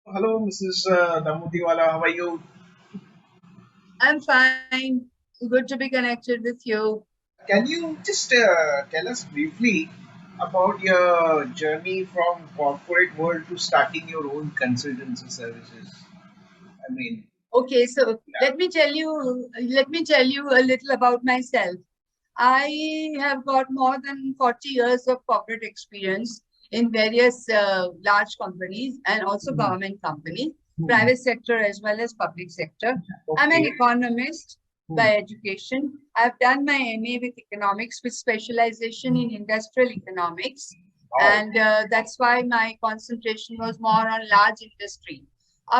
Hello, Mrs. Dhamodiwala. How are you? I'm fine. Good to be connected with you. Can you just tell us briefly about your journey from corporate world to starting your own consultancy services? I mean, Okay, so yeah. let me tell you a little about myself. I have got more than 40 years of corporate experience in various large companies and also Mhm. government companies, Mhm. private sector as well as public sector. I'm an Okay. economist Mhm. by education. I've done my MA with economics with specialization in industrial economics. Wow. And that's why my concentration was more on large industry.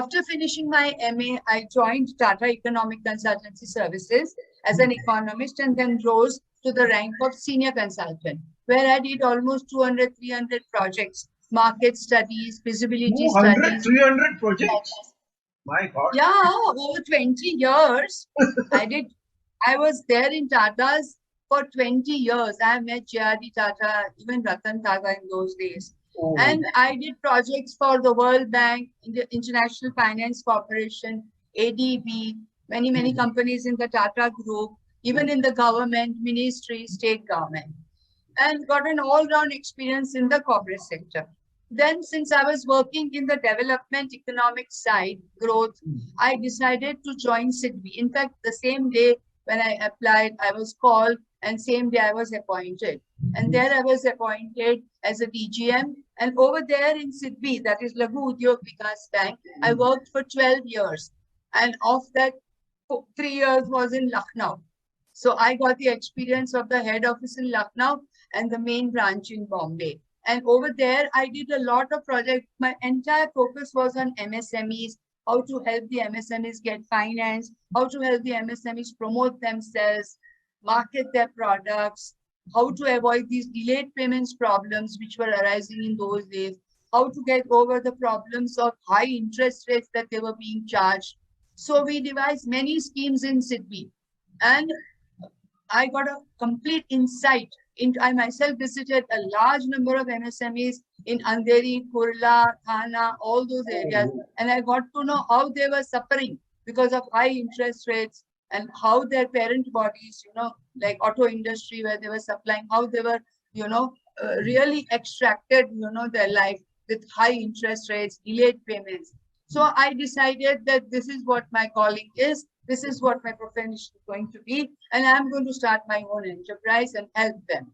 After finishing my MA, I joined Tata Economic Consultancy Services as an Mhm. economist and then rose to the rank of senior consultant, where I did almost 200, 300 projects, market studies, feasibility 200, studies. 300 projects? My God. Yeah, over 20 years. I did. I was there in Tata's for 20 years. I met J.R.D. Tata, even Ratan Tata in those days. Oh. And I did projects for the World Bank, the International Finance Corporation, ADB, many, many Mhm. companies in the Tata Group, even in the government, ministry, state government, and got an all-round experience in the corporate sector. Then, since I was working in the development economic side, growth, Mhm. I decided to join SIDBI. In fact, the same day when I applied, I was called, and same day I was appointed. And there I was appointed as a DGM. And over there in SIDBI, that is Laghu Udyog Vikas Bank, I worked for 12 years. And of that, 3 years was in Lucknow. So I got the experience of the head office in Lucknow and the main branch in Bombay. And over there, I did a lot of projects. My entire focus was on MSMEs, how to help the MSMEs get finance, how to help the MSMEs promote themselves, market their products, how to avoid these delayed payments problems which were arising in those days, how to get over the problems of high interest rates that they were being charged. So we devised many schemes in SIDBI. And I got a complete insight. I myself visited a large number of MSMEs in Andheri, Kurla, Thana, all those areas, Oh. and I got to know how they were suffering because of high interest rates and how their parent bodies, like auto industry where they were supplying, how they were, really extracted, their life with high interest rates, delayed payments. So I decided that this is what my calling is. This is what my profession is going to be. And I'm going to start my own enterprise and help them,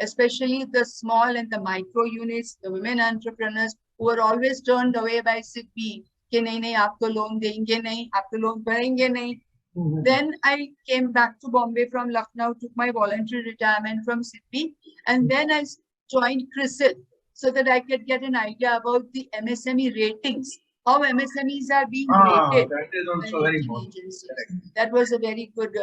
especially the small and the micro units, the women entrepreneurs who are always turned away by SIDBI. कि नहीं नहीं आपको loan देंगे नहीं आपको loan करेंगे नहीं. Mhm. Then I came back to Bombay from Lucknow, took my voluntary retirement from SIDBI, and then I joined CRISIL so that I could get an idea about the MSME ratings, how MSMEs are being Ah, rated that is by also very rating important. agencies. Correct. That was a very good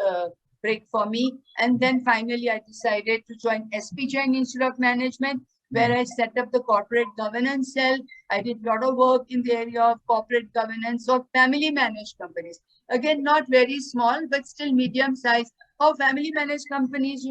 break for me. And then finally, I decided to join SP Jain Institute of Management, where I set up the corporate governance cell. I did a lot of work in the area of corporate governance of family managed companies. Again, not very small, but still medium size. How family managed companies,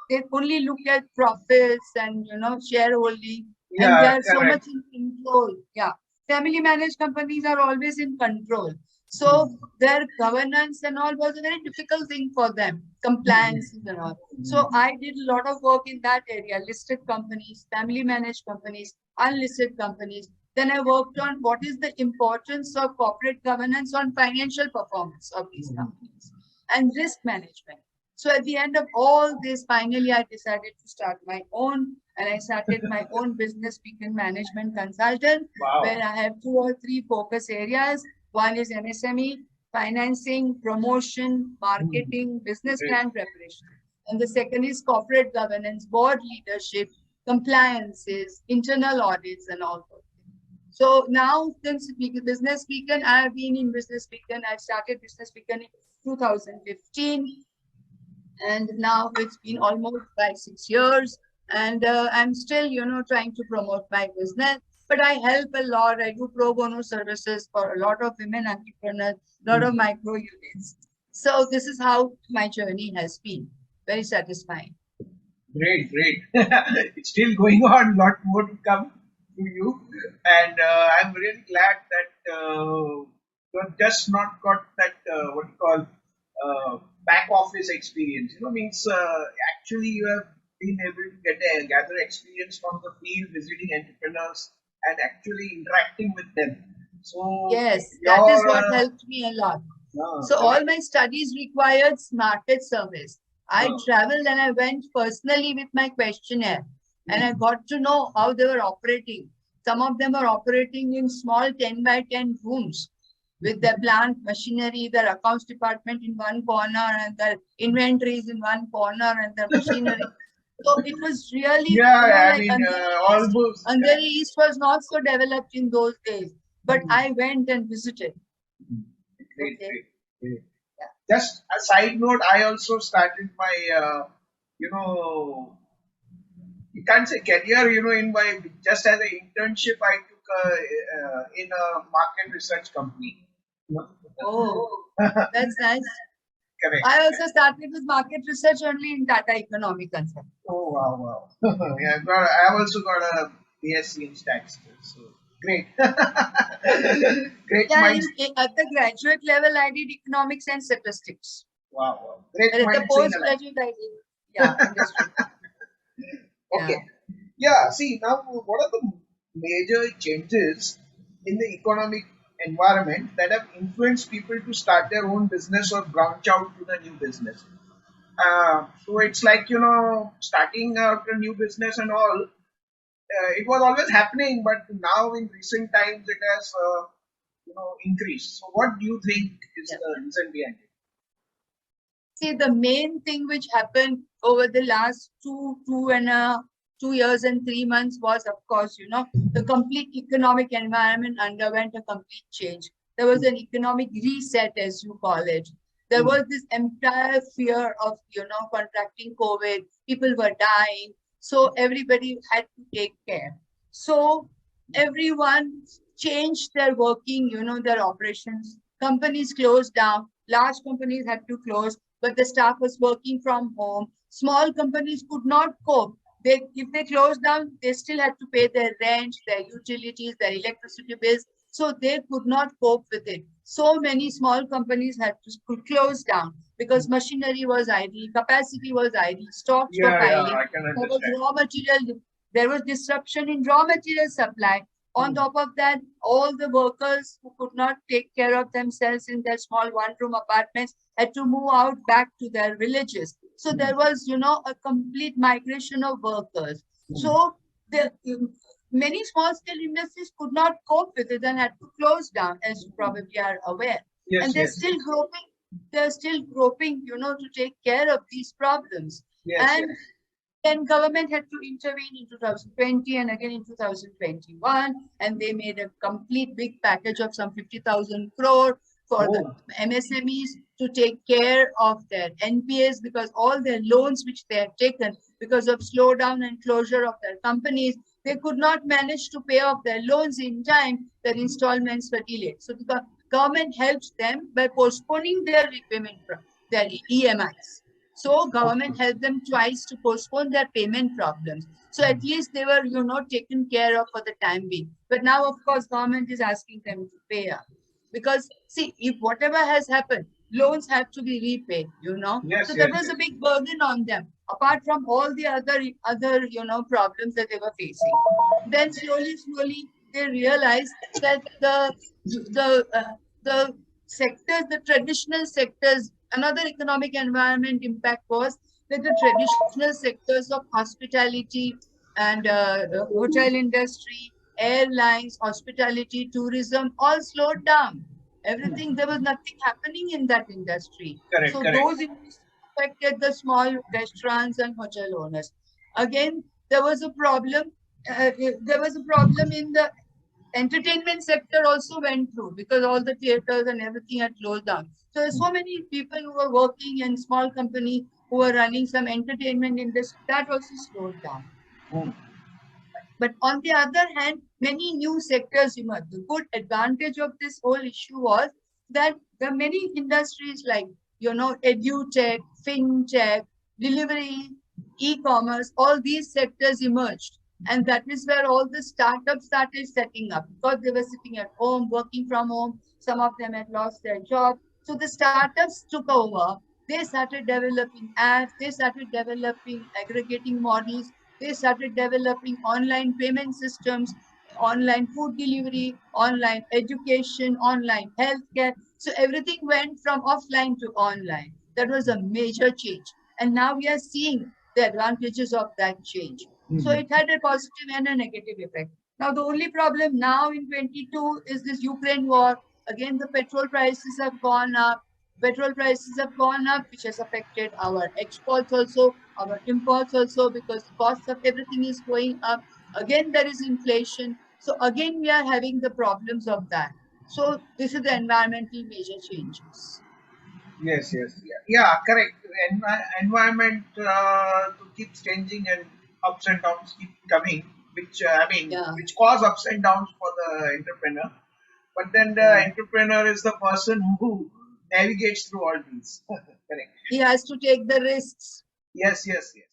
they only look at profits and, shareholding, and they Yeah, are so correct. much in control. Yeah. Family managed companies are always in control. So Mhm. their governance and all was a very difficult thing for them, Mhm. compliance and all. So I did a lot of work in that area, listed companies, family managed companies, unlisted companies. Then I worked on what is the importance of corporate governance on financial performance of these Mhm. companies and risk management. So at the end of all this, finally I decided to start my own, and I started my own business beacon management consultant, where Wow. I have two or three focus areas. One is MSME, financing, promotion, Mhm. marketing, business Great. plan preparation. And the second is corporate governance, board leadership, compliances, internal audits, and all those. So now, since Business Beacon, I have been in Business Beacon. I started Business Beacon in 2015, and now it's been almost 5, 6 years. And I'm still, trying to promote my business. But I help a lot. I do pro bono services for a lot of women entrepreneurs, a lot of Mhm. micro units. So this is how my journey has been. Very satisfying. Great, great. It's still going on, lot more to come to you. And I'm really glad that you have just not got that what you call back office experience. Means actually you have been able to gather experience from the field, visiting entrepreneurs and actually interacting with them. So Yes, that is your what helped me a lot. So all correct. my studies required market service. I traveled and I went personally with my questionnaire and I got to know how they were operating. Some of them are operating in small 10 by 10 rooms with their plant machinery, their accounts department in one corner and their inventories in one corner and their machinery. So it was really, Yeah, I like mean, almost Andheri correct. East was not so developed in those days. But I went and visited. Great, Okay. great, great. Yeah. Just a side note, I also started my, you know, you can't say career, in my, just as an internship, I took in a market research company. Oh, that's nice. Correct. I also started with market research only in Tata Economic Consult. Oh, wow, wow. Yeah, I've also got a BSc in statistics. So great. Great Yeah, minds. at the graduate level, I did economics and statistics. Wow, wow. Great But at the minds think alike. postgraduate, I did, yeah, industry. Okay. Yeah. Yeah, see, now what are the major changes in the economic environment that have influenced people to start their own business or branch out to the new business? So it's like, starting out a new business and all, it was always happening, but now in recent times it has, increased. So what do you think is Yeah. the reason behind it? See, the main thing which happened over the last 2 years and 3 months was, of course, the complete economic environment underwent a complete change. There was an economic reset, as you call it. There was this entire fear of, contracting COVID. People were dying. So everybody had to take care. So everyone changed their working, their operations. Companies closed down. Large companies had to close, but the staff was working from home. Small companies could not cope. If they closed down, they still had to pay their rent, their utilities, their electricity bills. So they could not cope with it. So many small companies had to close down because machinery was idle, capacity was idle, stocks were Yeah, yeah, piling. I can There was understand. raw material. There was disruption in raw material supply. On Hmm. top of that, all the workers who could not take care of themselves in their small one-room apartments had to move out back to their villages. So there was, a complete migration of workers. So the many small-scale industries could not cope with it and had to close down, as you probably are aware. And Yes, they're yes, still groping. They're still groping, to take care of these problems. yes, And yes. then government had to intervene in 2020 and again in 2021, and they made a complete big package of some 50,000 crore for the Oh, MSMEs to take care of their NPAs because all their loans which they had taken because of slowdown and closure of their companies, they could not manage to pay off their loans in time. Their installments were delayed. So the government helped them by postponing their repayment, their EMIs. So government okay. helped them twice to postpone their payment problems. So at least they were, taken care of for the time being. But now, of course, government is asking them to pay up. Because see, if whatever has happened, loans have to be repaid, So Yes, that yes, was a yes. big burden on them, apart from all the other, problems that they were facing. Then slowly, they realized that the sectors, the traditional sectors, another economic environment impact was that the traditional sectors of hospitality and hotel industry, airlines, hospitality, tourism all slowed down. Everything, there was nothing happening in that industry. Correct, So correct. those industries affected the small restaurants and hotel owners. Again, there was a problem. There was a problem in the entertainment sector also went through because all the theaters and everything had closed down. So there's so many people who were working in small company who were running some entertainment industry that also slowed down. Hmm. But on the other hand, many new sectors emerged. The good advantage of this whole issue was that there are many industries like, edutech, fintech, delivery, e-commerce, all these sectors emerged. And that is where all the startups started setting up, because they were sitting at home, working from home. Some of them had lost their job. So the startups took over. They started developing apps, they started developing aggregating models, they started developing online payment systems, online food delivery, online education, online healthcare. So everything went from offline to online. That was a major change. And now we are seeing the advantages of that change. So Mhm. it had a positive and a negative effect. Now, the only problem now in 22 is this Ukraine war. Again, the petrol prices have gone up. Petrol prices have gone up, which has affected our exports also, our imports also, because cost of everything is going up. Again, there is inflation. So again, we are having the problems of that. So this is the environmental major changes. Yes, yes, yeah, yeah, correct. Environment keeps changing and ups and downs keep coming, which I mean, Yeah, which cause ups and downs for the entrepreneur. But then the yeah. entrepreneur is the person who navigates through all these. Correct. He has to take the risks. Yes, yes, yes.